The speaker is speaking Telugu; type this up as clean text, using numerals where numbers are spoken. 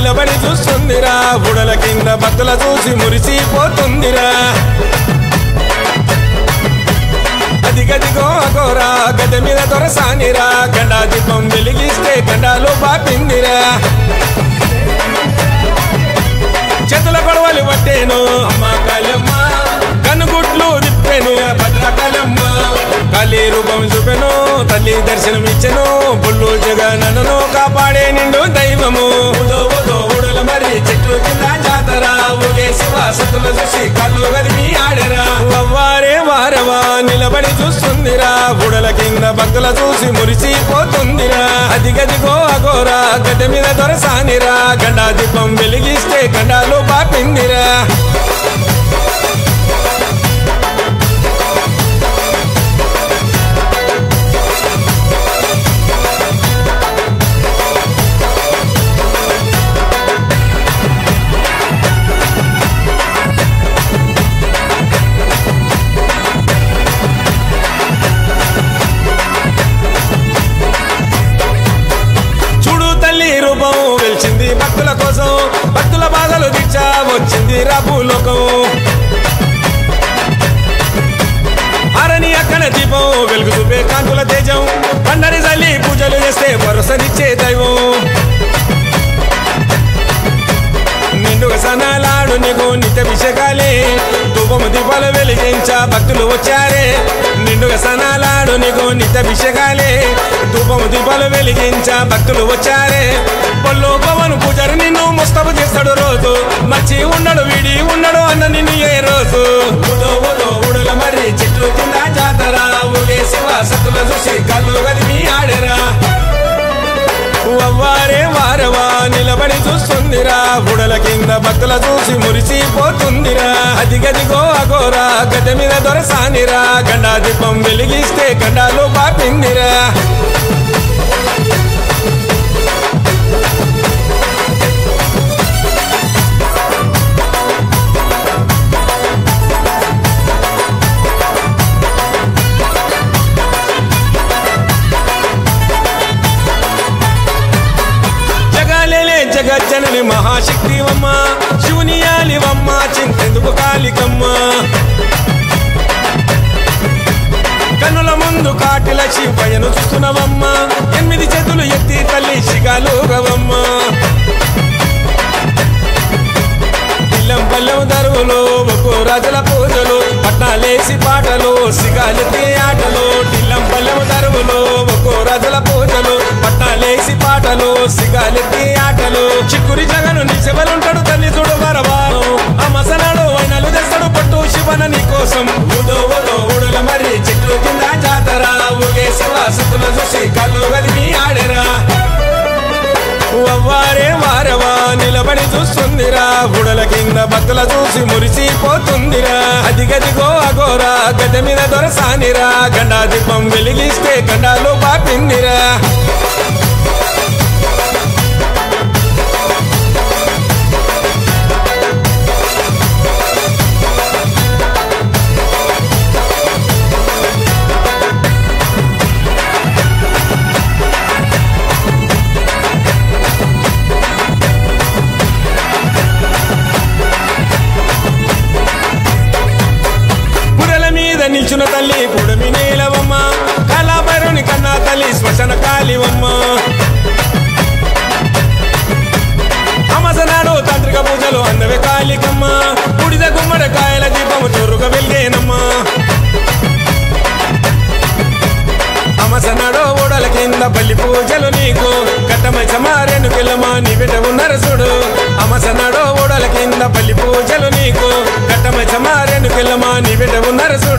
నిలబడి చూస్తుందిరా బుడల కింద భక్తుల చూసి మురిసిపోతుందిరా అదిగదిగో అగోరా గద మీద దొరసానిరా గండా దీపం వెలిగిస్తే గండాలు బాపిందిరా చేతుల గొడవలు పట్టేను అమ్మ కాళమ్మ కనుగుట్లు తిప్పెను భద్రకాళమ్మ కాళీ రూపం చూపెను తల్లి దర్శనం ఇచ్చెను బుల్లు జగనను కాపాడే నిండు దైవము ఊడల మరి చెట్టు కింద జాతర ఊగే శివ సతుల చూసి కళ్ళు గదిమి ఆడరా వారే వారవా నిలబడి చూస్తుందిరా బుడల కింద భక్తుల చూసి మురిసిపోతుందిరా అదిగదిగో అగోరా గడ్డ మీద దొరసానిరా గండా దీపం వెలిగిస్తే గండాలు బాపిందిరా రూపం వెలిచింది భక్తుల కోసం భక్తుల బాధలు దీక్ష వచ్చింది రాభూలోకం ఆరని అక్కడ దీపం వెలుగు చూపే కాంతుల తేజం పండరి జల్లి పూజలు చేస్తే భరోసనిచ్చే దైవం నిండుగా సనాలాడు నీకు నిత్యాభిషేకాలే ధూపము దీపాలు వెలిగించ భక్తులు వచ్చారే నిండుగా సనాలాడు నీకు నిత్యాభిషేకాలే ధూపము దీపాలు వెలిగించ భక్తులు వచ్చారే పళ్ళు పవన్ పూజారి నిన్ను ముస్తఫా చేస్తాడు రోజు మర్చి ఉండడు వీడి ఉండడు అన్న నిన్ను ఏ రోజు ఊడల మరి చెట్టు కింద జాతర ఊగే శివ సతుల చూసి కళ్ళు గదిమి ఆడరా వారే వారవా నిలబడి చూస్తుందిరా బుడల కింద భక్తుల చూసి మురిసిపోతుందిరా అదిగదిగో అగోరా గడ్డ మీద దొరసానిరా గండా దీపం వెలిగిస్తే గండాలు బాపిందిరా జగజ్జనని మహాశక్తివమ్మ శివుని యాలివమ్మ చింతెందుకు కాళికమ్మ కన్నుల ముందు కాటిల శివయ్యను చూస్తున్నవమ్మ 8 చేతులు ఎత్తి తల్లి శిగాలుగవమ్మ ఇల్లం పల్లెం దరువులు ఒక్కో రాజుల పూజలు పట్నాలేసి పాటలు సిగాలెత్తి ఆటలు ఇల్లం పల్లెం దరువులు ఒక్కో రాజుల పూజలు పట్నాలేసి పాటలు సిగాలెత్తి ఆటలు చిక్కురి జగను నీ శివలుంటాడు తల్లి చూడు వరవారు ఆ మసనాడు వైనలు తెస్తాడు పట్టు శివన నీ కోసం ఊడల మరి చెట్టు కింద జాతర ఊగే శివ సతుల చూసి కళ్ళు గదిమి ఆడరా వారే వారవా నిలబడి చూస్తుందిరా బుడల కింద భక్తుల చూసి మురిసిపోతుందిరా అదిగదిగో అగోరా గడ్డ మీద దొరసానిరా గండా దీపం వెలిగిస్తే గండాలు బాపిందిరా నిల్చున్న తల్లి పుడమి నేలవమ్మ కళాభైరుని కన్నా తల్లి శ్మశాన కాళివమ్మ అమసనాడు తాంత్రిక పూజలు అందవే కాళికమ్మ బుడిద గుమ్మడి కాయల దీపము చొరుగా వెలిగేనమ్మ అమసనాడు ఓడల కింద బల్లి పూజలు నీకు కట్టమై సమారేను కిలమా నీ బిడ్డ నరసుడు అమసనాడు ఓడల కింద బల్లి పూజలు నీకు కట్టమై సమారేను కిలమా నీ బిడ్డ నరసుడు